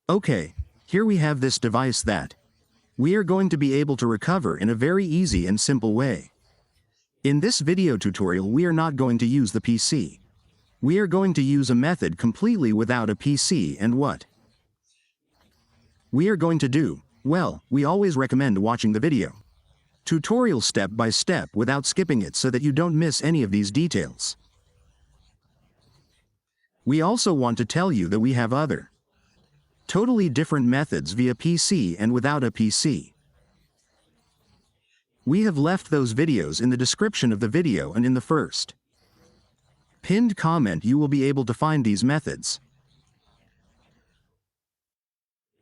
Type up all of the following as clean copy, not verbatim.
Okay, here we have this device that we are going to be able to recover in a very easy and simple way. In this video tutorial we are not going to use the PC. We are going to use a method completely without a PC, and what we are going to do, well, we always recommend watching the video tutorial step by step without skipping it so that you don't miss any of these details. We also want to tell you that we have other totally different methods via PC and without a PC. We have left those videos in the description of the video, and in the first pinned comment you will be able to find these methods.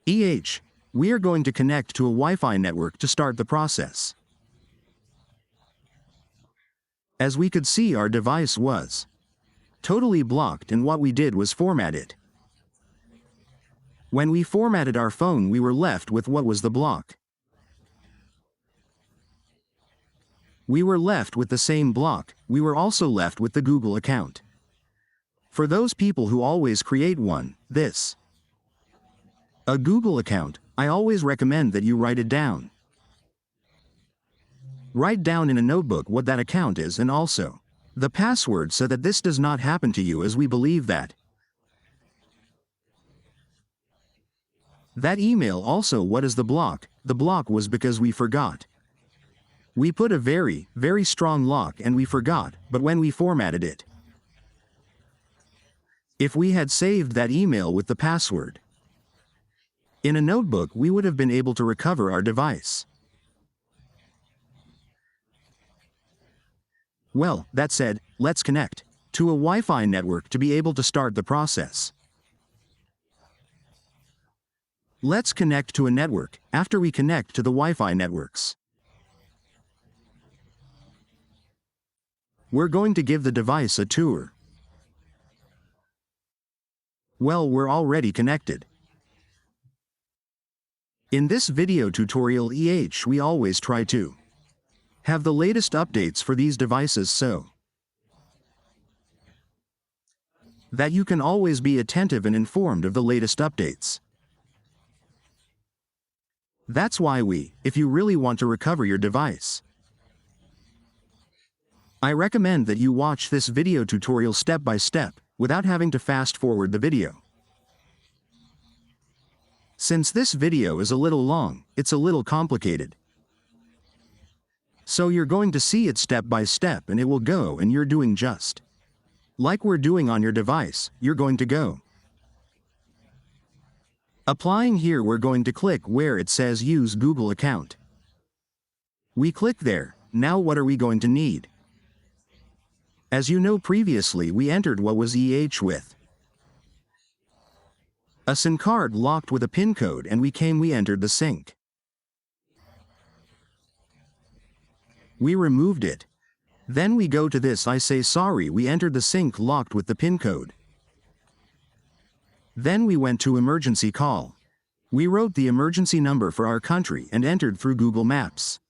We are going to connect to a Wi-Fi network to start the process. As we could see, our device was totally blocked, and what we did was format it. When we formatted our phone, we were left with what was the block. We were left with the same block. We were also left with the Google account. For those people who always create a Google account, I always recommend that you write it down. Write down in a notebook what that account is and also the password, so that this does not happen to you, as we believe that email also. What is the block? The block was because we forgot. We put a very, very strong lock and we forgot, but when we formatted it, if we had saved that email with the password in a notebook, we would have been able to recover our device. Well, that said, let's connect to a Wi-Fi network to be able to start the process. Let's connect to a network. After we connect to the Wi-Fi networks, we're going to give the device a tour. Well, we're already connected. In this video tutorial we always try to have the latest updates for these devices so that you can always be attentive and informed of the latest updates. That's why if you really want to recover your device, I recommend that you watch this video tutorial step by step, without having to fast forward the video. Since this video is a little long, it's a little complicated. So you're going to see it step by step, and it will go, and you're doing just like we're doing on your device. You're going to go applying here. We're going to click where it says use Google account. We click there. Now what are we going to need? As you know, previously we entered what was with a SIM card locked with a PIN code, and we entered the sync. We removed it. Then we go to this I say sorry, we entered the sync locked with the PIN code. Then we went to emergency call. We wrote the emergency number for our country and entered through Google Maps.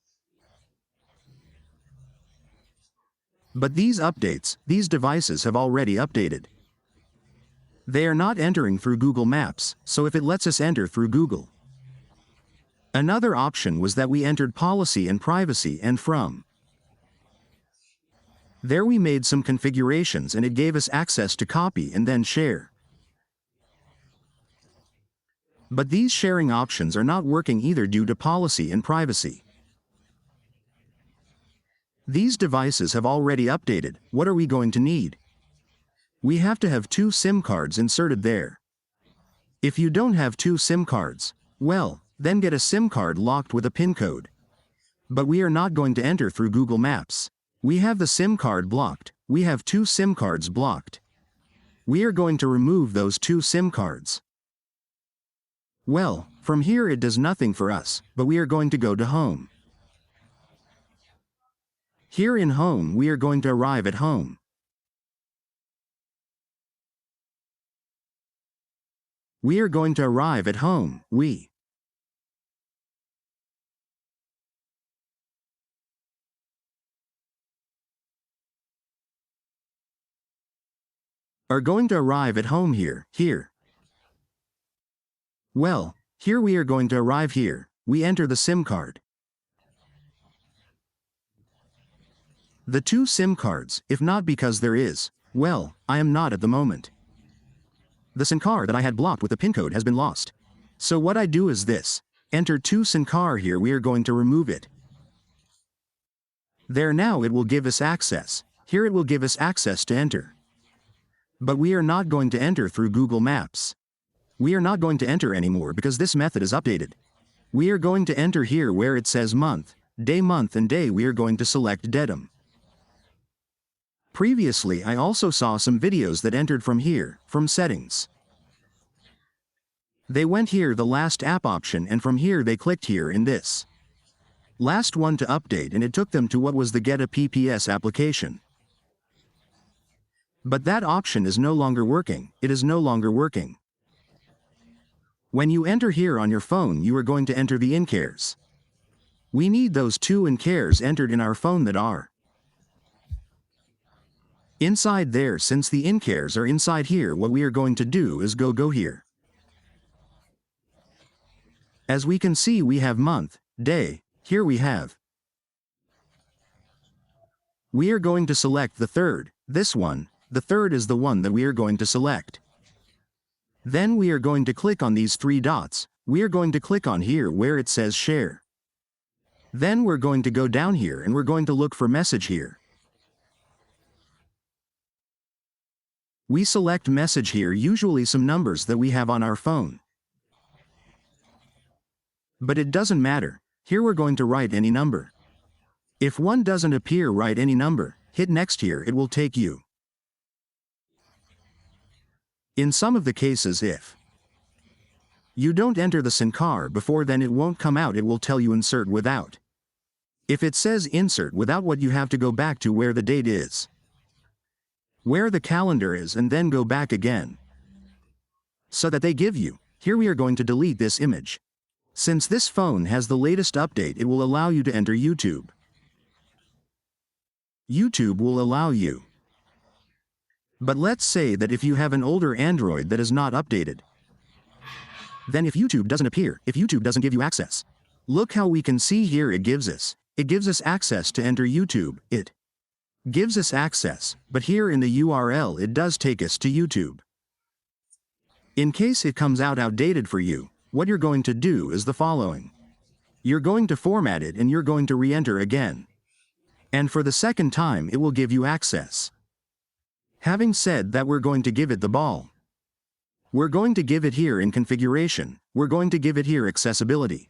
But these updates, these devices have already updated. They are not entering through Google Maps, so if it lets us enter through Google. Another option was that we entered policy and privacy, and from there we made some configurations and it gave us access to copy and then share. But these sharing options are not working either due to policy and privacy. These devices have already updated. What are we going to need? We have to have 2 SIM cards inserted there. If you don't have 2 SIM cards, well, then get a SIM card locked with a PIN code. But we are not going to enter through Google Maps. We have the SIM card blocked. We have 2 SIM cards blocked. We are going to remove those 2 SIM cards. Well, from here it does nothing for us, but we are going to go to home. Here in home we are going to arrive at home. We are going to arrive at home. We are going to arrive at home here. Well, here we are going to arrive here. We enter the SIM card. The two SIM cards, if not because there is, well, I am not at the moment. The SIM card that I had blocked with the PIN code has been lost. So what I do is this. Enter two SIM card here, we are going to remove it. There, now it will give us access. Here it will give us access to enter. But we are not going to enter through Google Maps. We are not going to enter anymore because this method is updated. We are going to enter here where it says month, and day. We are going to select datum. Previously I also saw some videos that entered from here, from settings. They went here the last app option, and from here they clicked here in this last one to update, and it took them to what was the Get a PPS application. But that option is no longer working. It is no longer working. When you enter here on your phone, you are going to enter the in-cares. We need those two in-cares entered in our phone that are inside there. Since the in-cares are inside here, what we are going to do is go here. As we can see, we have month, day. Here we have. We are going to select the third, this one. The third is the one that we are going to select. Then we are going to click on these three dots. We are going to click on here where it says share. Then we're going to go down here and we're going to look for message here. We select message here, usually some numbers that we have on our phone. But it doesn't matter. Here we're going to write any number. If one doesn't appear, write any number, hit next here, it will take you. In some of the cases, if you don't enter the SIM card before, then it won't come out, it will tell you insert without. If it says insert without, what you have to go back to where the date is, where the calendar is, and then go back again. So that they give you. Here we are going to delete this image. Since this phone has the latest update, it will allow you to enter YouTube. YouTube will allow you. But let's say that if you have an older Android that is not updated, then if YouTube doesn't appear, if YouTube doesn't give you access, look how we can see here it gives us access to enter YouTube. It gives us access, but here in the URL it does take us to YouTube. In case it comes out outdated for you, what you're going to do is the following. You're going to format it and you're going to re-enter again. And for the second time it will give you access. Having said that, we're going to give it the ball. We're going to give it here in configuration. We're going to give it here accessibility.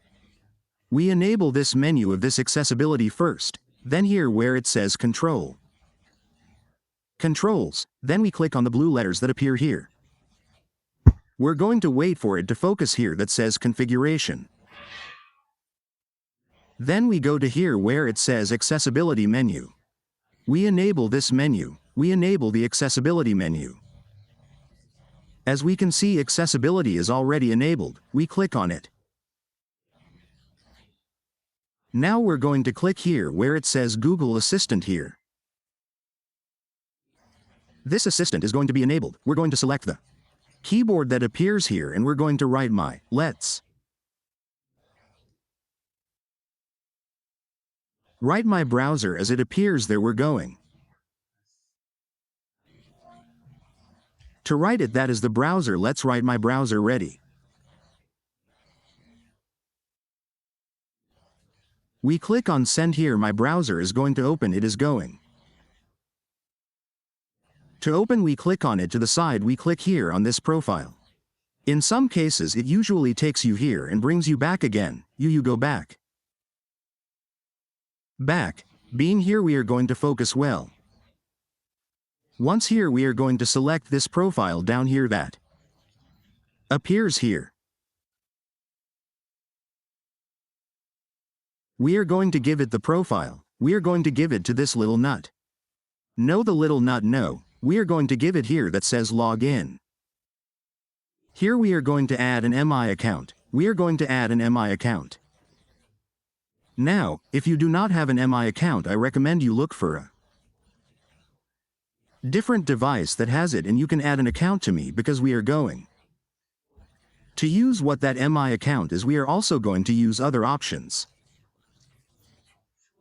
We enable this menu of this accessibility first, then here where it says controls, then we click on the blue letters that appear here. We're going to wait for it to focus here that says configuration. Then we go to here where it says accessibility menu. We enable this menu. We enable the accessibility menu. As we can see, accessibility is already enabled. We click on it. Now we're going to click here where it says Google Assistant here. This assistant is going to be enabled. We're going to select the keyboard that appears here and we're going to write let's write my browser as it appears there. We're going to write it, that is the browser. Let's write my browser ready. We click on send here. My browser is going to open. It is going to open. We click on it to the side. We click here on this profile. In some cases it usually takes you here and brings you back again. You go back. Being here, we are going to focus well. Once here we are going to select this profile down here that appears here. We are going to give it the profile. We are going to give it to this little nut. No, the little nut, no. We are going to give it here that says log in. Here we are going to add an MI account. We are going to add an MI account. Now, if you do not have an MI account, I recommend you look for a different device that has it, and you can add an account to me because we are going To use what that MI account is, we are also going to use other options.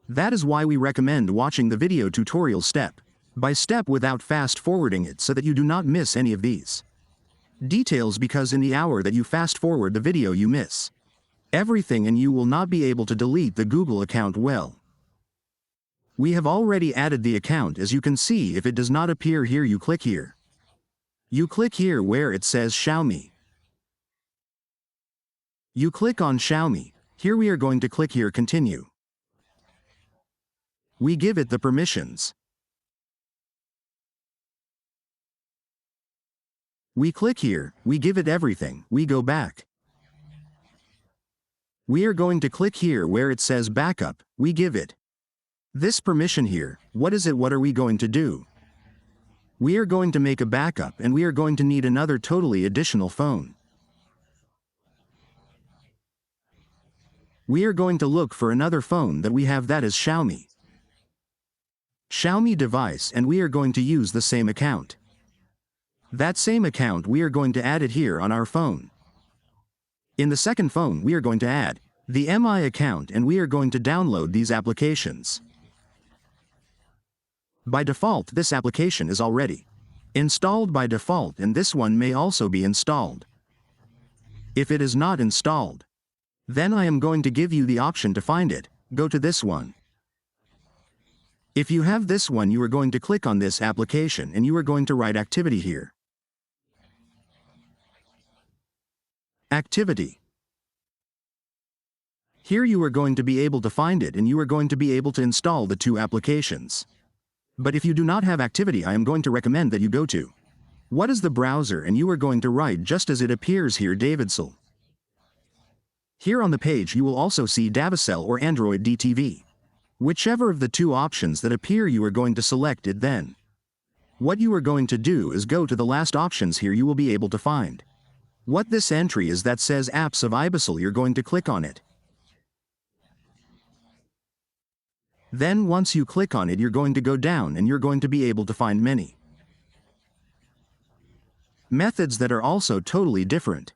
That is why we recommend watching the video tutorial step by step without fast forwarding it, so that you do not miss any of these details, because in the hour that you fast forward the video you miss everything and you will not be able to delete the Google account well. We have already added the account, as you can see. If it does not appear here, you click here. You click here where it says Xiaomi. You click on Xiaomi. Here we are going to click here continue. We give it the permissions. We click here, we give it everything, we go back. We are going to click here where it says backup, we give it this permission here. What is it? What are we going to do? We are going to make a backup, and we are going to need another totally additional phone. We are going to look for another phone that we have, that is Xiaomi device, and we are going to use the same account. That same account, we are going to add it here on our phone. In the second phone, we are going to add the MI account, and we are going to download these applications. By default, this application is already installed by default, and this one may also be installed. If it is not installed, then I am going to give you the option to find it. Go to this one. If you have this one, you are going to click on this application, and you are going to write activity here. Activity. Here you are going to be able to find it, and you are going to be able to install the two applications. But if you do not have activity, I am going to recommend that you go to what is the browser, and you are going to write just as it appears here, Davidcell. Here on the page you will also see Davicell or Android DTV. Whichever of the two options that appear, you are going to select it. Then what you are going to do is go to the last options. Here you will be able to find what this entry is that says Apps of Ibicell. You're going to click on it. Then once you click on it, you're going to go down, and you're going to be able to find many methods that are also totally different.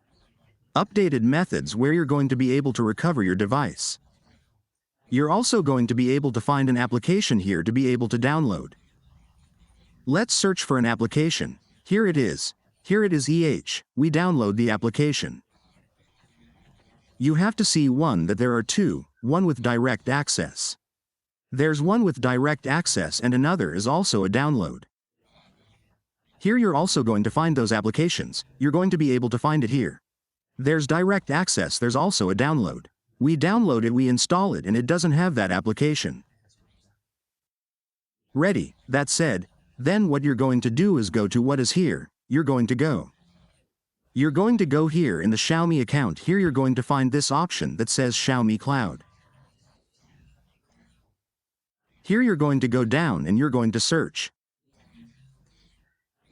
Updated methods where you're going to be able to recover your device. You're also going to be able to find an application here to be able to download. Let's search for an application. Here it is. Here it is, we download the application. You have to see that there are two, one with direct access. There's one with direct access, and another is also a download. Here you're also going to find those applications. You're going to be able to find it here. There's direct access, there's also a download. We download it, we install it, and it doesn't have that application. Ready. That said, then what you're going to do is go to what is here. You're going to go here in the Xiaomi account. Here you're going to find this option that says Xiaomi Cloud. Here you're going to go down, and you're going to search.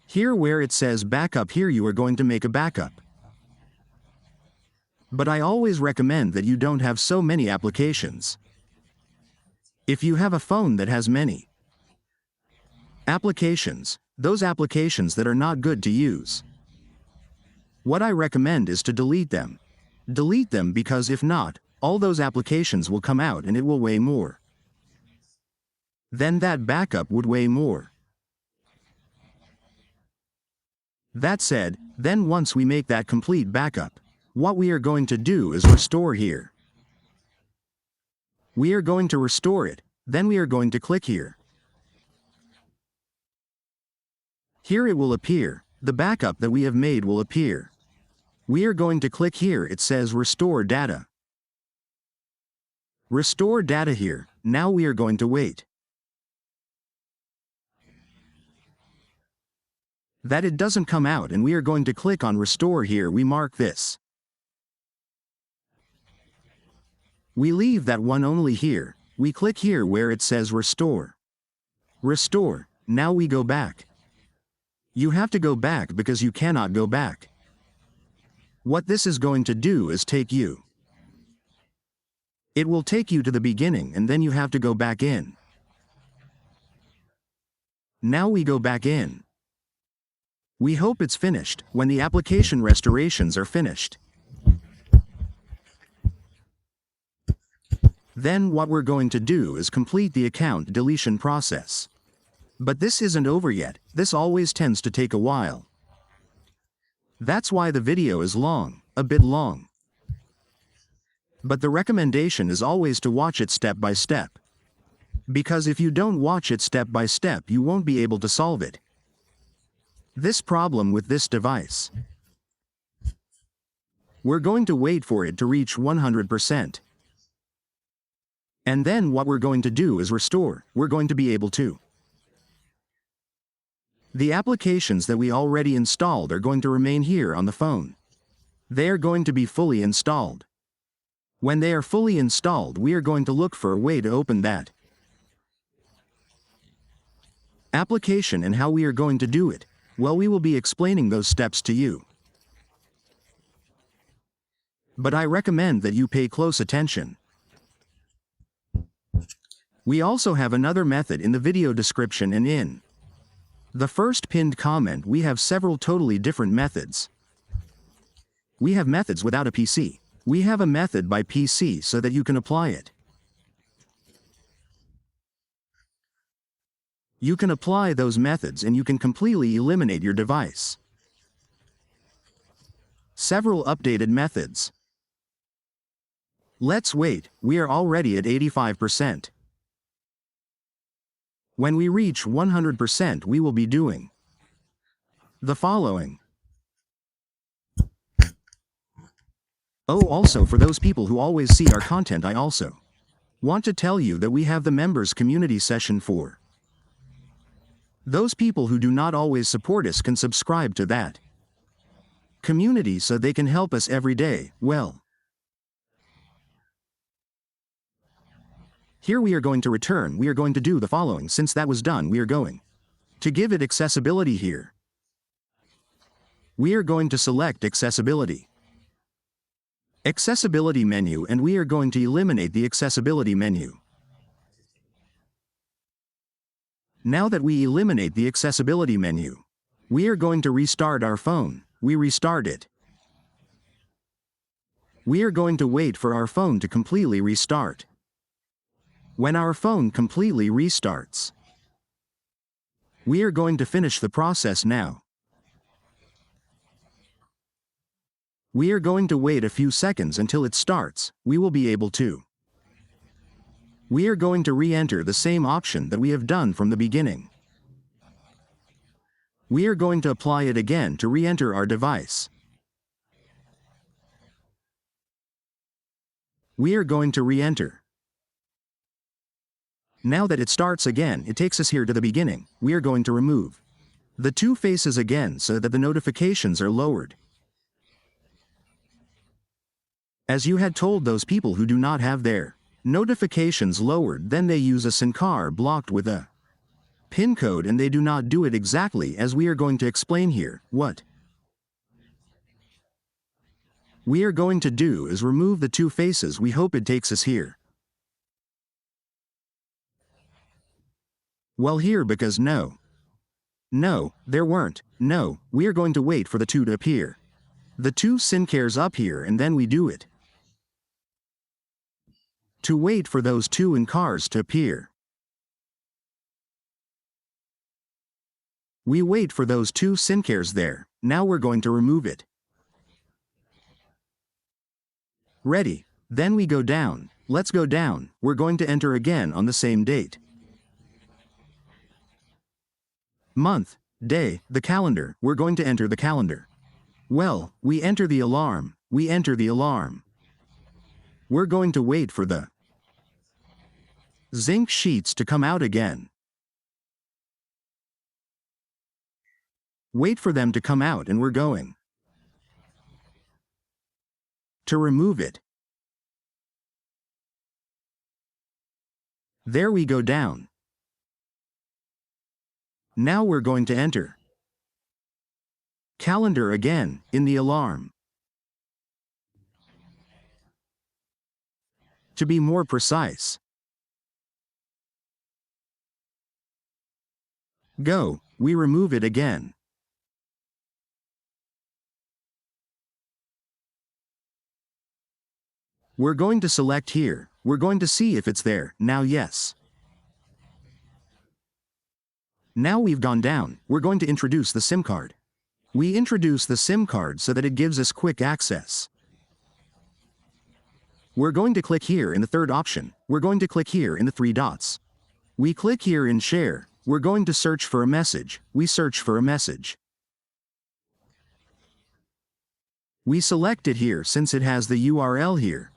Here where it says backup, here you are going to make a backup. But I always recommend that you don't have so many applications. If you have a phone that has many applications, those applications that are not good to use, what I recommend is to delete them. Delete them, because if not, all those applications will come out and it will weigh more. Then that backup would weigh more. That said, then once we make that complete backup, what we are going to do is restore here. We are going to restore it, then we are going to click here. Here it will appear, the backup that we have made will appear. We are going to click here, it says Restore Data. Restore Data here, now we are going to wait. That it doesn't come out, and we are going to click on Restore here, we mark this. We leave that one only here, we click here where it says Restore. Restore, now we go back. You have to go back because you cannot go back. What this is going to do is take you. It will take you to the beginning, and then you have to go back in. Now we go back in. We hope it's finished. When the application restorations are finished, Then what we're going to do is complete the account deletion process. But this isn't over yet, this always tends to take a while. That's why the video is long, a bit long. But the recommendation is always to watch it step by step. Because if you don't watch it step by step, you won't be able to solve it. This problem with this device. We're going to wait for it to reach 100%. And then what we're going to do is restore. We're going to be able to. The applications that we already installed are going to remain here on the phone. They are going to be fully installed. When they are fully installed, we are going to look for a way to open that application, and how we are going to do it. Well, we will be explaining those steps to you. But I recommend that you pay close attention. We also have another method in the video description and in the first pinned comment. We have several totally different methods. We have methods without a PC. We have a method by PC so that you can apply it. You can apply those methods and you can completely eliminate your device. Several updated methods. Let's wait, we are already at 85%. When we reach 100%, we will be doing the following. Oh, also for those people who always see our content, I also want to tell you that we have the members community session for those people who do not always support us can subscribe to that community so they can help us every day. Well, here we are going to return. We are going to do the following. Since that was done, we are going to give it accessibility here. We are going to select accessibility. Accessibility menu, and we are going to eliminate the accessibility menu. Now that we eliminate the accessibility menu, we are going to restart our phone. We restart it. We are going to wait for our phone to completely restart. When our phone completely restarts, we are going to finish the process now. We are going to wait a few seconds until it starts. We will be able to. We are going to re-enter the same option that we have done from the beginning. We are going to apply it again to re-enter our device. We are going to re-enter. Now that it starts again, it takes us here to the beginning. We are going to remove the two faces again so that the notifications are lowered. As you had told those people who do not have their notifications lowered, then they use a SIM card blocked with a PIN code, and they do not do it exactly as we are going to explain here. What we are going to do is remove the two faces. We hope it takes us here. Well, here, because no, there weren't. No, we are going to wait for the two to appear. The two SIM cards up here, and then we do it. To wait for those two in cars to appear. We wait for those two SIM cards there. Now we're going to remove it. Ready. Then we go down. Let's go down. We're going to enter again on the same date. Month, day, the calendar. We're going to enter the calendar. Well, we enter the alarm. We enter the alarm. We're going to wait for the zinc sheets to come out again. Wait for them to come out, and we're going to remove it. There we go down. Now we're going to enter calendar again in the alarm. To be more precise, go, we remove it again. We're going to select here, We're going to see if it's there. Now yes. Now we've gone down, we're going to introduce the SIM card. We introduce the SIM card so that it gives us quick access. We're going to click here in the third option. We're going to click here in the three dots. We click here in share. We're going to search for a message. We search for a message. We select it here since it has the URL here.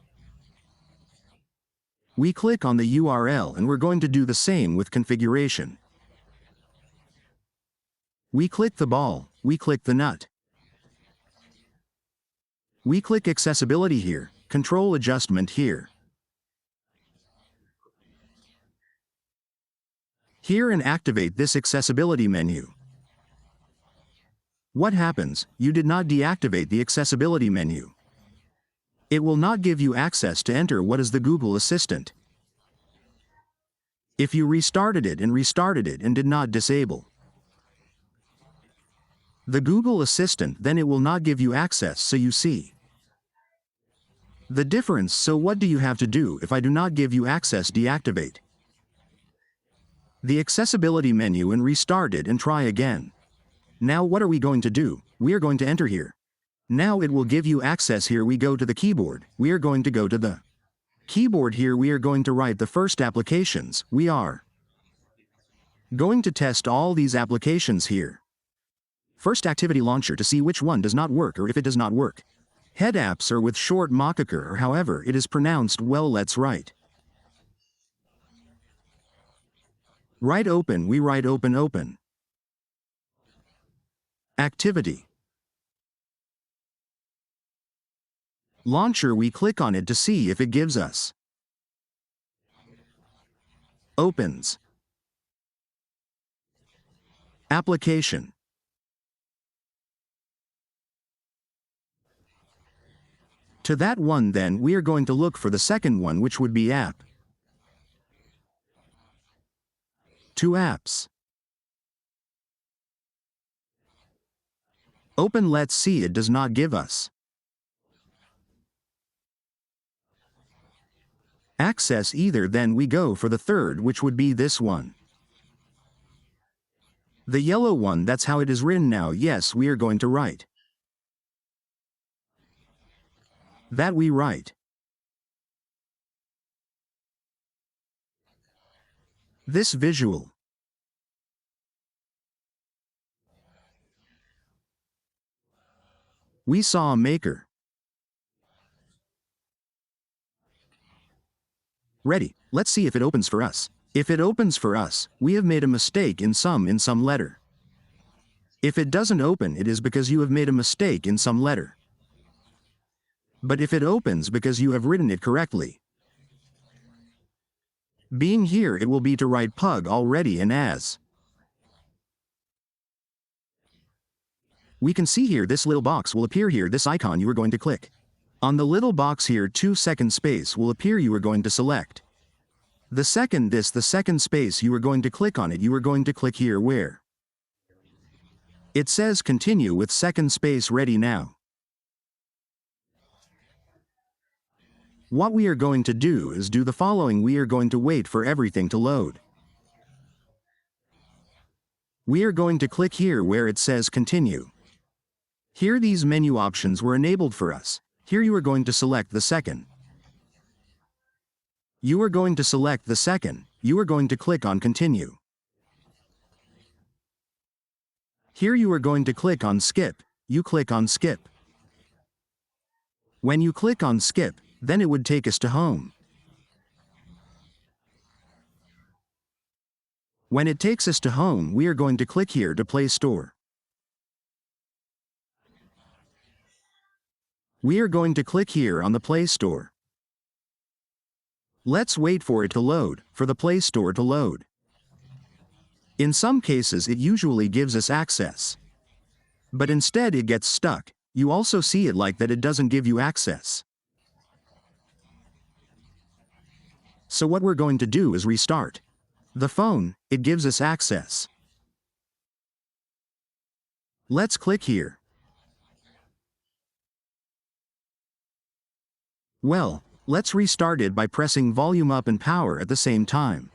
We click on the URL and we're going to do the same with configuration. We click the ball. We click the nut. We click accessibility here. Control adjustment here. Here and activate this accessibility menu. What happens? You did not deactivate the accessibility menu. It will not give you access to enter what is the Google Assistant. If you restarted it and did not disable the Google Assistant, then it will not give you access, so you see the difference. So what do you have to do if I do not give you access? Deactivate the accessibility menu and restart it and try again. Now what are we going to do? We are going to enter here. Now it will give you access. Here we go to the keyboard. We are going to go to the keyboard. Here we are going to write the first applications. We are going to test all these applications here. First, activity launcher to see which one does not work or if it does not work. Head apps or with short mockaker or however it is pronounced. Well, let's write. Write open. We write open. Activity. Launcher. We click on it to see if it gives us opens. Application. To that one, then we are going to look for the second one, which would be app. To apps. Open. Let's see, it does not give us access either. Then we go for the third, which would be this one. The yellow one, that's how it is written now. Yes, we are going to write that. We write this visual. We saw a maker. Ready. Let's see if it opens for us. If it opens for us, we have made a mistake in some letter. If it doesn't open, it is because you have made a mistake in some letter. But if it opens, because you have written it correctly. Being here, it will be to write pug already, and as we can see here, this little box will appear here, this icon you are going to click. On the little box here, 2-second space will appear. You are going to select the second space, you are going to click on it. You are going to click here where it says continue with second space. Ready now. What we are going to do is do the following. We are going to wait for everything to load. We are going to click here where it says continue. Here these menu options were enabled for us. Here you are going to select the second. You are going to select the second. You are going to click on continue. Here you are going to click on skip. You click on skip. When you click on skip, then it would take us to home. When it takes us to home, we are going to click here to Play Store. We are going to click here on the Play Store. Let's wait for it to load, for the Play Store to load. In some cases it usually gives us access. But instead it gets stuck. You also see it like that, it doesn't give you access. So what we're going to do is restart the phone. It gives us access. Let's click here. Well, Let's restart it by pressing volume up and power at the same time.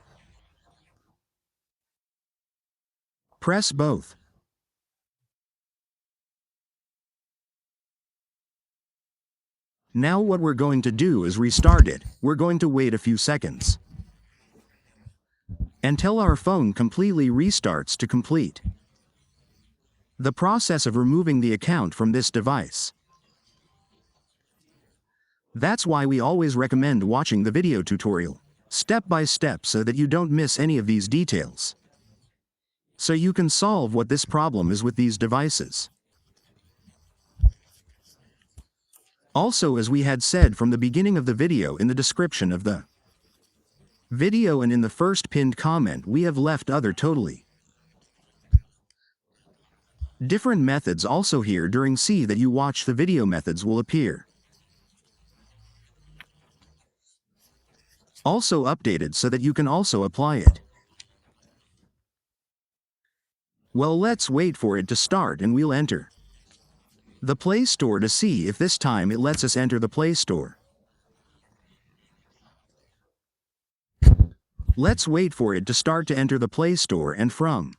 Press both. Now what we're going to do is restart it. We're going to wait a few seconds until our phone completely restarts to complete the process of removing the account from this device. That's why we always recommend watching the video tutorial step by step so that you don't miss any of these details, so you can solve what this problem is with these devices. Also, as we had said from the beginning of the video, in the description of the video and in the first pinned comment, we have left other totally different methods also here. During see that you watch the video, methods will appear also updated so that you can also apply it. Well, let's wait for it to start and we'll enter the Play Store to see if this time it lets us enter the Play Store. Let's wait for it to start to enter the Play Store and from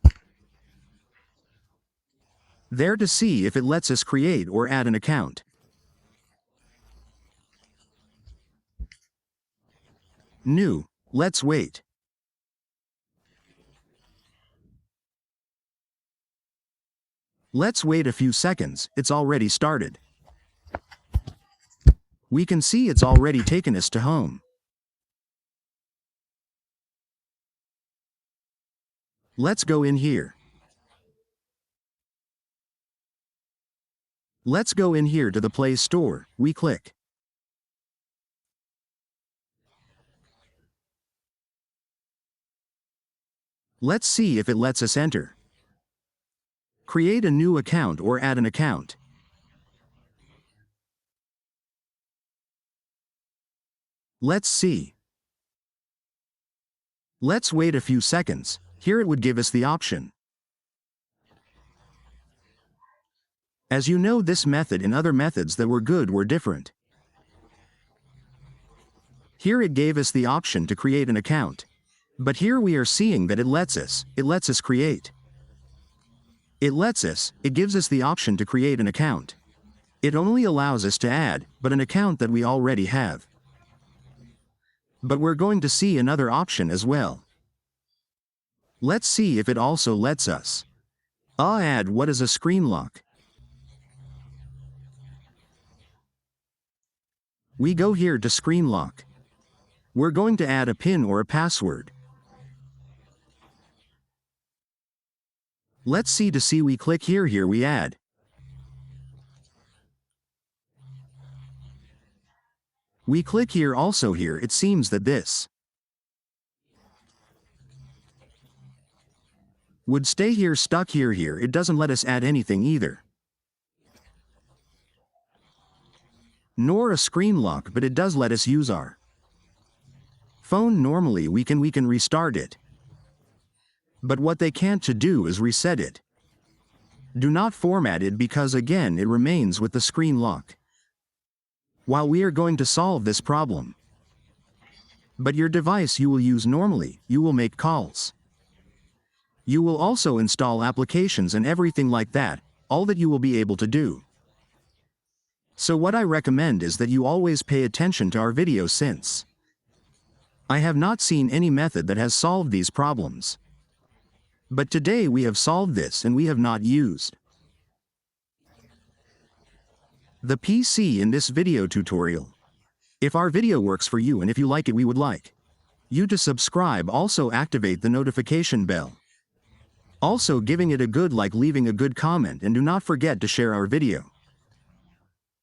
there to see if it lets us create or add an account. New. Let's wait. Let's wait a few seconds. It's already started. We can see it's already taken us to home. Let's go in here. Let's go in here to the Play Store. We click. Let's see if it lets us enter. Create a new account or add an account. Let's see. Let's wait a few seconds. Here it would give us the option. As you know, this method and other methods that were good were different. Here it gave us the option to create an account. But here we are seeing that it lets us create. It gives us the option to create an account. It only allows us to add, but an account that we already have. But we're going to see another option as well. Let's see if it also lets us add what is a screen lock. We go here to screen lock. We're going to add a PIN or a password. Let's see to see, we click here, we add. We click here also, here it seems that this would stay here stuck here, it doesn't let us add anything either. Nor a screen lock, but it does let us use our phone normally. We can restart it. But what they can't to do is reset it. Do not format it because again it remains with the screen lock. While we are going to solve this problem. But your device you will use normally, you will make calls. You will also install applications and everything like that, all that you will be able to do. So what I recommend is that you always pay attention to our videos, since I have not seen any method that has solved these problems. But today we have solved this and we have not used the PC in this video tutorial. If our video works for you and if you like it, we would like you to subscribe, also activate the notification bell. Also giving it a good like, leaving a good comment, and do not forget to share our video.